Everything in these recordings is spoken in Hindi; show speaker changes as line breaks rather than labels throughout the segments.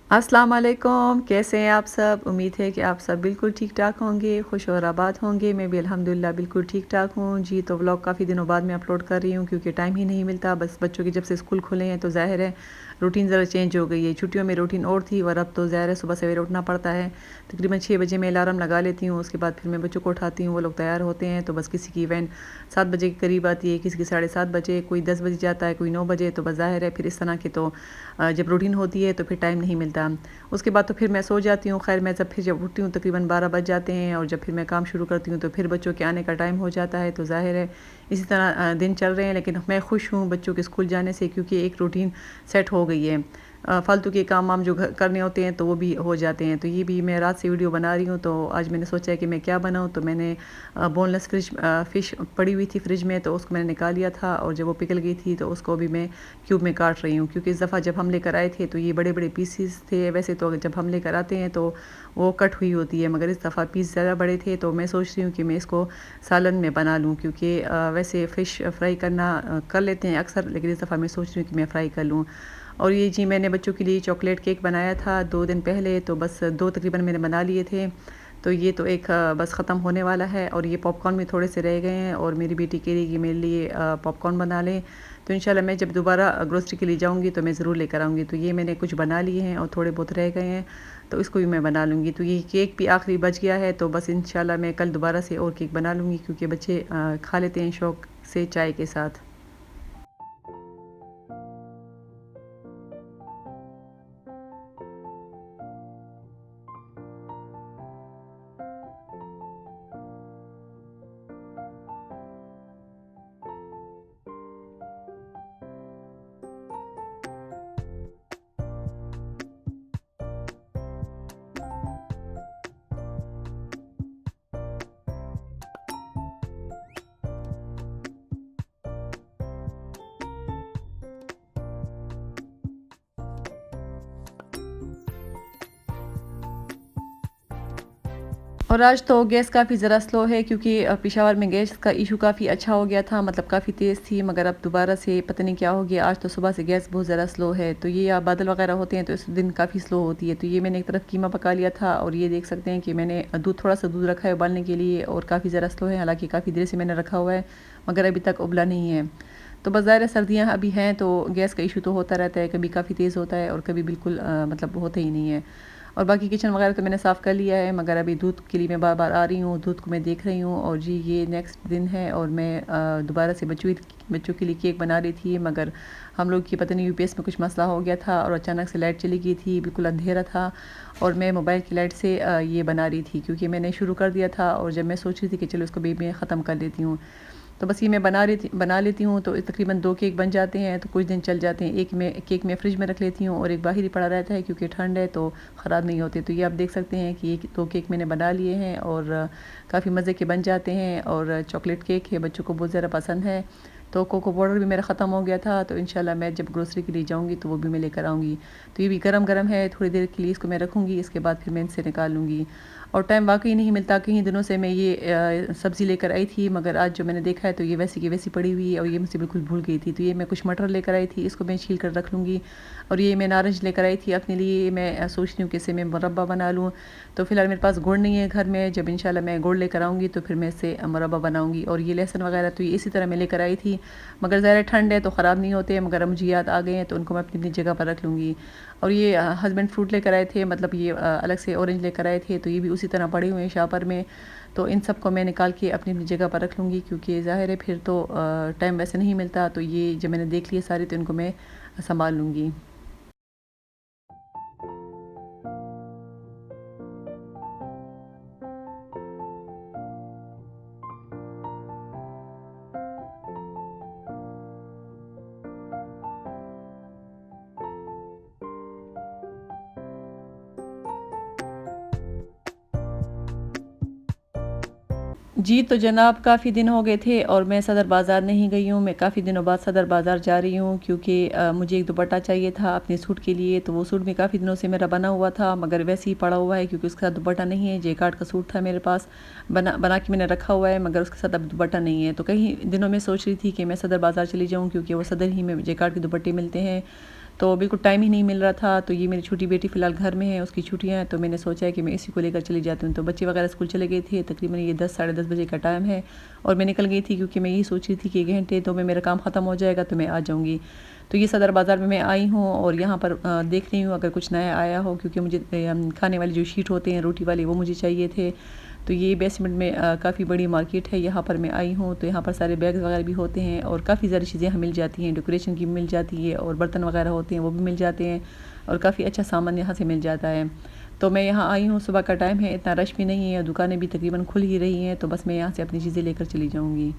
अस्सलाम वालेकुम, कैसे हैं आप सब? उम्मीद है कि आप सब बिल्कुल ठीक-ठाक होंगे, खुश और आबाद होंगे। मैं भी अल्हम्दुलिल्लाह बिल्कुल ठीक-ठाक हूँ। जी, तो व्लॉग काफ़ी दिनों बाद मैं अपलोड कर रही हूँ क्योंकि टाइम ही नहीं मिलता। बस बच्चों के जब से स्कूल खुले हैं तो ज़ाहिर है रूटीन ज़रा चेंज हो गई है। छुट्टियों में रूटीन और थी और अब तो ज़ाहिर है सुबह सवेरे उठना पड़ता है। तकरीबन 6 बजे मैं अलार्म लगा लेती हूँ, उसके बाद फिर मैं बच्चों को उठाती हूँ, वो लोग तैयार होते हैं। तो बस किसी की वैन 7 बजे के करीब आती है, किसी की 7:30 बजे, कोई 10 बजे जाता है, कोई 9 बजे। तो बस ज़ाहिर है फिर इस तरह की तो जब रूटीन होती है तो फिर टाइम नहीं मिलता। उसके बाद तो फिर मैं सो जाती हूँ। ख़ैर मैं जब उठती हूँ तकरीबन 12 बज जाते हैं और जब फिर मैं काम शुरू करती हूँ तो फिर बच्चों के आने का टाइम हो जाता है। तो ज़ाहिर है इसी तरह दिन चल रहे हैं, लेकिन मैं खुश हूँ बच्चों के स्कूल जाने से क्योंकि एक रूटीन सेट हो गई है। फ़ालतू के काम वाम जो करने होते हैं तो वो भी हो जाते हैं। तो ये भी मैं रात से वीडियो बना रही हूँ, तो आज मैंने सोचा है कि मैं क्या बनाऊँ, तो मैंने बोनलेस फ़िश पड़ी हुई थी फ्रिज में, तो उसको मैंने निकाल लिया था और जब वो पिघल गई थी तो उसको भी मैं क्यूब में काट रही हूँ क्योंकि इस दफ़ा जब हम लेकर आए थे तो ये बड़े-बड़े पीसेस थे। वैसे तो जब हम लेकर आते हैं तो वो कट हुई होती है, मगर इस दफ़ा पीस ज़्यादा बड़े थे, तो मैं सोच रही हूँ कि मैं इसको सालन में बना लूँ क्योंकि वैसे फ़िश फ्राई करना कर लेते हैं अक्सर, लेकिन इस दफ़ा मैं सोच रही हूँ कि मैं फ्राई कर लूँ। और ये जी मैंने बच्चों के लिए चॉकलेट केक बनाया था 2 दिन पहले, तो बस 2 तकरीबन मैंने बना लिए थे। तो ये तो एक बस ख़त्म होने वाला है और ये पॉपकॉर्न भी थोड़े से रह गए हैं और मेरी बेटी कह रही है कि मेरे लिए पॉपकॉर्न बना लें। तो इंशाल्लाह मैं जब दोबारा ग्रोसरी के लिए जाऊँगी तो मैं ज़रूर लेकर आऊँगी। तो ये मैंने कुछ बना लिए हैं और थोड़े बहुत रह गए हैं, तो इसको भी मैं बना लूँगी। तो ये केक भी आखिरी बच गया है, तो बस इंशाल्लाह मैं कल दोबारा से और केक बना लूँगी क्योंकि बच्चे खा लेते हैं शौक से चाय के साथ। और आज तो गैस काफ़ी ज़रा स्लो है क्योंकि पेशावर में गैस का इशू काफ़ी अच्छा हो गया था, मतलब काफ़ी तेज़ थी, मगर अब दोबारा से पता नहीं क्या हो गया। आज तो सुबह से गैस बहुत ज़्यादा स्लो है, तो ये बादल वगैरह होते हैं तो इस दिन काफ़ी स्लो होती है। तो ये मैंने एक तरफ कीमा पका लिया था और ये देख सकते हैं कि मैंने थोड़ा सा दूध रखा है उबालने के लिए और काफ़ी ज़रा स्लो है, हालाँकि काफ़ी देर से मैंने रखा हुआ है मगर अभी तक उबला नहीं है। तो बस ज़ाहिर है सर्दियाँ अभी हैं तो गैस का इशू तो होता रहता है, कभी काफ़ी तेज़ होता है और कभी बिल्कुल मतलब होता ही नहीं है। और बाकी किचन वगैरह तो मैंने साफ़ कर लिया है, मगर अभी दूध के लिए मैं बार-बार आ रही हूँ, दूध को मैं देख रही हूँ। और जी ये नेक्स्ट दिन है और मैं दोबारा से बच्चों के लिए केक बना रही थी, मगर हम लोग की पता नहीं यूपीएस में कुछ मसला हो गया था और अचानक से लाइट चली गई थी, बिल्कुल अंधेरा था और मैं मोबाइल की लाइट से ये बना रही थी क्योंकि मैंने शुरू कर दिया था और जब मैं सोच रही थी कि चलो इसको भी मैं ख़त्म कर लेती हूँ, तो बस ये मैं बना लेती हूँ। तो तकरीबन 2 केक बन जाते हैं, तो कुछ दिन चल जाते हैं। एक केक मैं फ्रिज में रख लेती हूँ और एक बाहर ही पड़ा रहता है क्योंकि ठंड है तो ख़राब नहीं होते। तो ये आप देख सकते हैं कि ये 2 केक मैंने बना लिए हैं और काफ़ी मज़े के बन जाते हैं और चॉकलेट केक है, बच्चों को बहुत ज़्यादा पसंद है। तो कोको पाउडर भी मेरा ख़त्म हो गया था, तो इंशाल्लाह मैं जब ग्रोसरी के लिए जाऊँगी तो वो भी मैं लेकर आऊँगी। तो ये भी गरम-गरम है, थोड़ी देर के लिए इसको मैं रखूँगी, इसके बाद फिर मैं इनसे निकाल लूँगी। और टाइम वाक़ई नहीं मिलता, कई दिनों से मैं ये सब्ज़ी लेकर आई थी, मगर आज जो मैंने देखा है तो ये वैसी की वैसी पड़ी हुई है और ये मुझसे बिल्कुल भूल गई थी। तो ये मैं कुछ मटर लेकर आई थी, इसको मैं छील कर रख लूँगी। और ये मैं नारंगी लेकर आई थी अपने लिए, मैं सोच रही हूँ कि इसे मैं मुरब्बा बना लूँ। तो फ़िलहाल मेरे पास गुड़ नहीं है घर में, जब इंशाल्लाह मैं गुड़ लेकर आऊँगी तो फिर मैं इससे मुरब्बा बनाऊँगी। और ये लहसुन वगैरह तो ये इसी तरह मैं लेकर आई थी, मगर ज़ाहिर है ठंड है तो ख़राब नहीं होते, मगर अब मुझे याद आ गए हैं तो उनको मैं अपनी-अपनी जगह पर रख लूँगी। और ये हस्बैंड फ्रूट लेकर आए थे, मतलब ये अलग से ऑरेंज लेकर आए थे, तो ये भी उसी तरह पड़े हुए हैं शॉपर में। तो इन सब को मैं निकाल के अपनी-अपनी जगह पर रख लूँगी क्योंकि ज़ाहिर है फिर तो टाइम वैसे नहीं मिलता। तो ये जब मैंने देख लिए सारे तो इनको मैं सँभाल लूँगी। जी, तो जनाब काफ़ी दिन हो गए थे और मैं सदर बाज़ार नहीं गई हूँ। मैं काफ़ी दिनों बाद सदर बाज़ार जा रही हूँ क्योंकि मुझे एक दुपट्टा चाहिए था अपने सूट के लिए, तो वो सूट भी काफ़ी दिनों से मेरा बना हुआ था मगर वैसे ही पड़ा हुआ है क्योंकि उसके साथ दुपट्टा नहीं है। जैकार्ड का सूट था मेरे पास, बना बना के मैंने रखा हुआ है मगर उसके साथ अब दुपट्टा नहीं है। तो कई दिनों में सोच रही थी कि मैं सदर बाज़ार चली जाऊँ क्योंकि वो सदर ही में जैकार्ड के दुपट्टे मिलते हैं। तो बिल्कुल टाइम ही नहीं मिल रहा था। तो ये मेरी छोटी बेटी फ़िलहाल घर में है, उसकी छुट्टियाँ हैं, तो मैंने सोचा है कि मैं इसी को लेकर चली जाती हूँ। तो बच्चे वगैरह स्कूल चले गए थे, तकरीबन ये 10 साढ़े 10 बजे का टाइम है और मैं निकल गई थी क्योंकि मैं यही सोच रही थी कि 1 घंटे तो में मेरा काम ख़त्म हो जाएगा तो मैं आ जाऊँगी। तो ये सदर बाज़ार में मैं आई हूँ और यहाँ पर देख रही हूँ अगर कुछ नया आया हो, क्योंकि मुझे खाने वाले जो शीट होते हैं रोटी वाले वो मुझे चाहिए थे। तो ये बेसमेंट में काफ़ी बड़ी मार्केट है, यहाँ पर मैं आई हूँ। तो यहाँ पर सारे बैग्स वगैरह भी होते हैं और काफ़ी सारी चीज़ें यहाँ मिल जाती हैं, डेकोरेशन की मिल जाती है और बर्तन वगैरह होते हैं वो भी मिल जाते हैं और काफ़ी अच्छा सामान यहाँ से मिल जाता है। तो मैं यहाँ आई हूँ, सुबह का टाइम है, इतना रश भी नहीं है, दुकानें भी तकरीबन खुल ही रही हैं, तो बस मैं यहाँ से अपनी चीज़ें लेकर चली जाऊँगी।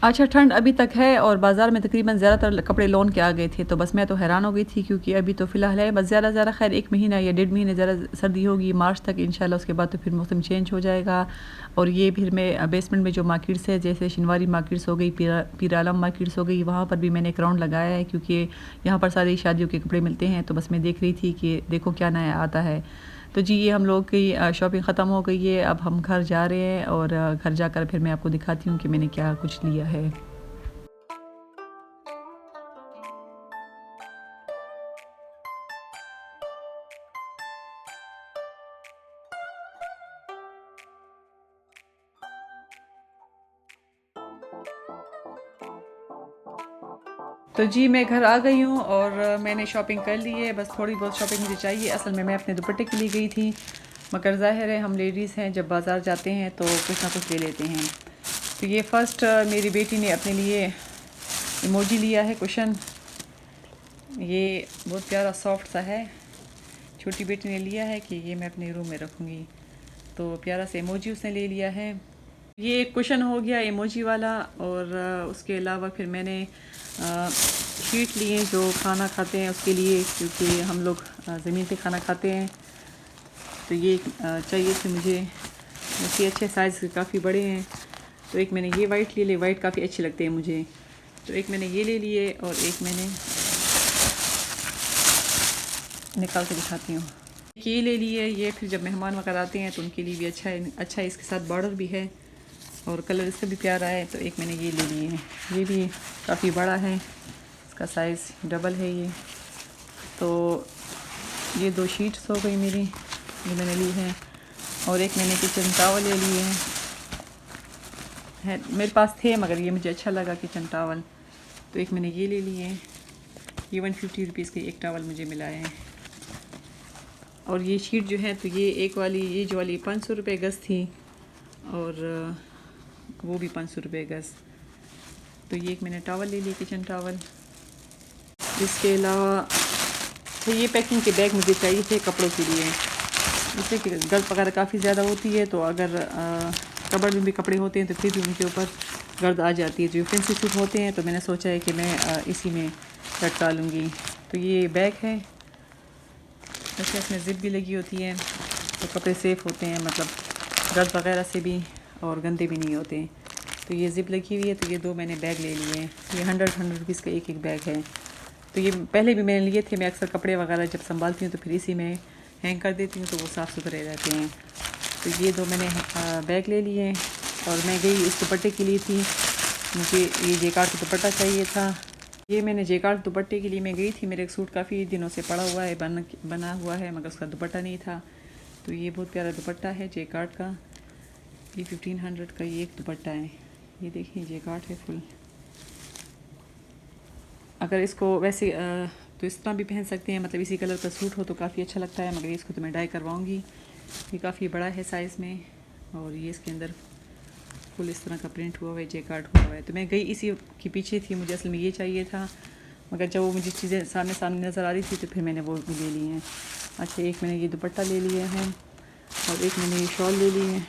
अच्छा, ठंड अभी तक है और बाज़ार में तकरीबन ज़्यादातर कपड़े लॉन के आ गए थे, तो बस मैं तो हैरान हो गई थी क्योंकि अभी तो फ़िलहाल है बस ज़्यादा से ज़्यादा खैर 1 महीना या 1.5 महीने ज़्यादा सर्दी होगी मार्च तक इंशाल्लाह, उसके बाद तो फिर मौसम चेंज हो जाएगा। और ये फिर मैं बेसमेंट में जो मार्केट्स है जैसे शिनवारी मार्केट्स हो गई, पीर आलम मार्केट्स हो गई, वहाँ पर भी मैंने एक राउंड लगाया है क्योंकि यहाँ पर सारी शादियों के कपड़े मिलते हैं। तो बस मैं देख रही थी कि देखो क्या नया आता है। तो जी ये हम लोग की शॉपिंग ख़त्म हो गई है, अब हम घर जा रहे हैं और घर जाकर फिर मैं आपको दिखाती हूँ कि मैंने क्या कुछ लिया है। तो जी मैं घर आ गई हूँ और मैंने शॉपिंग कर ली है, बस थोड़ी बहुत शॉपिंग मुझे चाहिए। असल में मैं अपने दुपट्टे के लिए गई थी, मगर ज़ाहिर है हम लेडीज़ हैं, जब बाज़ार जाते हैं तो कुछ ना कुछ ले लेते हैं। तो ये फ़र्स्ट मेरी बेटी ने अपने लिए इमोजी लिया है कुशन, ये बहुत प्यारा सॉफ्ट सा है। छोटी बेटी ने लिया है कि ये मैं अपने रूम में रखूँगी, तो प्यारा सा इमोजी उसने ले लिया है। ये एक कुशन हो गया इमोजी वाला और उसके अलावा फिर मैंने शीट लिए जो खाना खाते हैं उसके लिए, क्योंकि हम लोग ज़मीन पे खाना खाते हैं। तो ये चाहिए थे मुझे, वैसे अच्छे साइज़ के काफ़ी बड़े हैं। तो एक मैंने ये वाइट ले लिए, वाइट काफ़ी अच्छे लगते हैं मुझे, तो एक मैंने ये ले लिए और एक मैंने निकाल के दिखाती हूँ, ये ले लिए। ये फिर जब मेहमान वगैरह आते हैं तो उनके लिए भी अच्छा है, अच्छा है, इसके साथ बॉर्डर भी है और कलर इसका भी प्यारा है। तो एक मैंने ये ले लिए हैं, ये भी काफ़ी बड़ा है, इसका साइज़ डबल है ये। तो ये 2 शीट्स हो गई मेरी, ये मैंने ली है। और एक मैंने किचन टावल ले लिए हैं, मेरे पास थे मगर ये मुझे अच्छा लगा किचन टावल, तो एक मैंने ये ले लिए हैं। ये 150 रुपीज़ की एक टावल मुझे मिला है। और ये शीट जो है तो ये एक वाली, ये जो वाली 500 रुपये गज़ थी और वो भी 500 रुपये गज़। तो ये एक मैंने टावल ले ली, किचन टावल। इसके अलावा तो ये पैकिंग के बैग मुझे चाहिए थे कपड़ों के लिए, इससे कि गर्द वगैरह काफ़ी ज़्यादा होती है, तो अगर कबर्ड में भी कपड़े होते हैं तो फिर भी उनके ऊपर गर्द आ जाती है। जो फैंसी सूट होते हैं तो मैंने सोचा है कि मैं इसी में लटका लूँगी। तो ये बैग है, वैसे इसमें ज़िप भी लगी होती है तो कपड़े सेफ़ होते हैं, मतलब गर्द वगैरह से भी और गंदे भी नहीं होते। तो ये ज़िप लगी हुई है, तो ये 2 मैंने बैग ले लिए हैं। ये 100 रुपीज़ का एक बैग है। तो ये पहले भी मैंने लिए थे, मैं अक्सर कपड़े वगैरह जब संभालती हूँ तो फिर इसी में हैंग कर देती हूँ, तो वो साफ़ सुथरे रहते हैं। तो ये 2 मैंने बैग ले लिए हैं। और मैं गई इस दुपट्टे के लिए थी, मुझे ये जेकार्ड का दुपट्टा चाहिए था। ये मैंने जेकार्ड दुपट्टे के लिए मैं गई थी, मेरे एक सूट काफ़ी दिनों से पड़ा हुआ है, बना हुआ है, मगर उसका दुपट्टा नहीं था। तो ये बहुत प्यारा दुपट्टा है जेकार्ड का, ये 1500 का ये एक दुपट्टा है। ये देखिए जेकार्ड है फुल। अगर इसको वैसे तो इस तरह भी पहन सकते हैं, मतलब इसी कलर का सूट हो तो काफ़ी अच्छा लगता है, मगर इसको तो मैं डाई करवाऊँगी। ये काफ़ी बड़ा है साइज़ में और ये इसके अंदर फुल इस तरह का प्रिंट हुआ हुआ है, जेकार्ड हुआ हुआ है। तो मैं गई इसी के पीछे थी, मुझे असल में ये चाहिए था, मगर जब वो मुझे चीज़ें सामने सामने नज़र आ रही थी तो फिर मैंने वो भी ले ली हैं। अच्छा, एक मैंने ये दुपट्टा ले लिया है और एक मैंने ये शॉल ले ली है।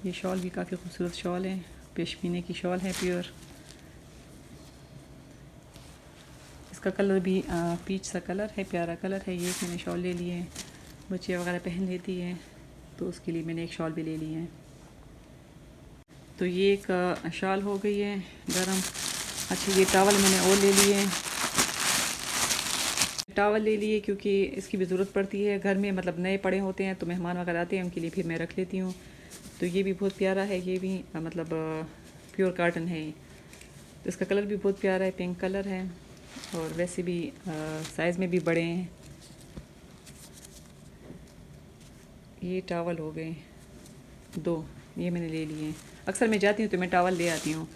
ये शॉल भी काफ़ी खूबसूरत शॉल है, पश्मीने की शॉल है प्योर। इसका कलर भी पीच सा कलर है, प्यारा कलर है। ये मैंने शॉल ले ली है, बच्चे वगैरह पहन लेती है तो उसके लिए मैंने एक शॉल भी ले ली है। तो ये एक शॉल हो गई है गरम। अच्छा, ये टावल मैंने और ले लिए, टावल ले लिए क्योंकि इसकी भी ज़रूरत पड़ती है घर में, मतलब नए पड़े होते हैं तो मेहमान वगैरह आते हैं उनके लिए फिर मैं रख लेती हूँ। तो ये भी बहुत प्यारा है, ये भी मतलब प्योर कॉटन है। तो इसका कलर भी बहुत प्यारा है, पिंक कलर है और वैसे भी साइज़ में भी बड़े हैं। ये टावल हो गए 2, ये मैंने ले लिए। अक्सर मैं जाती हूँ तो मैं टावल ले आती हूँ,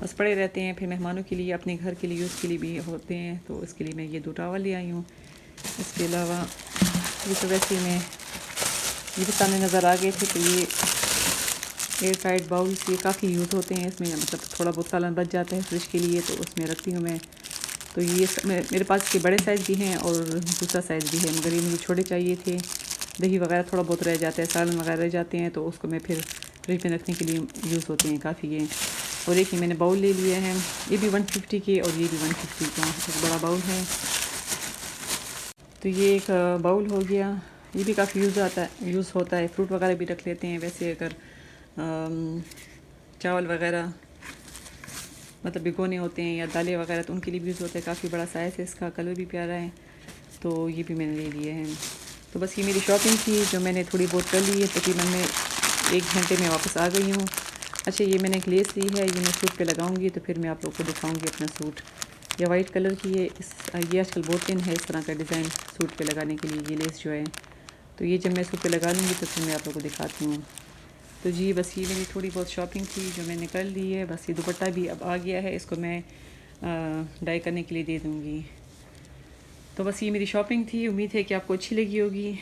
बस पड़े रहते हैं, फिर मेहमानों के लिए, अपने घर के लिए, यूज़ के लिए भी होते हैं तो इसके लिए मैं ये 2 टावल ले आई हूँ। इसके अलावा ये तो वैसे ही मैं ये भी सामने नज़र आ गए थे। तो ये एयर टाइट बाउल्स ये काफ़ी यूज़ होते हैं इसमें, मतलब थोड़ा बहुत सालन बच जाता है फ्रिज के लिए तो उसमें रखती हूँ मैं। तो ये मेरे पास इसके बड़े साइज़ भी हैं और दूसरा साइज़ भी है, मगर ये मुझे छोटे चाहिए थे। दही वगैरह थोड़ा बहुत रह जाता है, सालन वगैरह रह जाते हैं तो उसको मैं फिर फ्रिज में रखने के लिए यूज़ होते हैं काफ़ी ये। और एक ये मैंने बाउल ले लिया है, ये भी 150 के और ये भी 150 का एक बड़ा बाउल है। तो ये एक बाउल हो गया, ये भी काफ़ी यूज़ होता है, फ्रूट वगैरह भी रख लेते हैं। वैसे अगर चावल वगैरह मतलब भिगोने होते हैं या दालें वगैरह तो उनके लिए भी यूज़ होता है। काफ़ी बड़ा साइज़ है इसका, कलर भी प्यारा है, तो ये भी मैंने ले लिए हैं। तो बस ये मेरी शॉपिंग थी जो मैंने थोड़ी बहुत कर ली है, तकरीबन मैं 1 घंटे में वापस आ गई हूँ। अच्छा, ये मैंने एक लेस ली है, ये मैं सूट पे लगाऊंगी तो फिर मैं आप लोग को दिखाऊंगी अपना सूट। ये वाइट कलर की है, ये आजकल बहुत इन है इस तरह का डिज़ाइन सूट पे लगाने के लिए, ये लेस जो है। तो ये जब मैं सूट पे लगा लूँगी तो फिर मैं आप लोग को दिखाती हूँ। तो जी बस ये मेरी थोड़ी बहुत शॉपिंग थी जो मैंने कर ली है। बस ये दुपट्टा भी अब आ गया है, इसको मैं डाई करने के लिए दे दूँगी। तो बस ये मेरी शॉपिंग थी, उम्मीद है कि आपको अच्छी लगी होगी।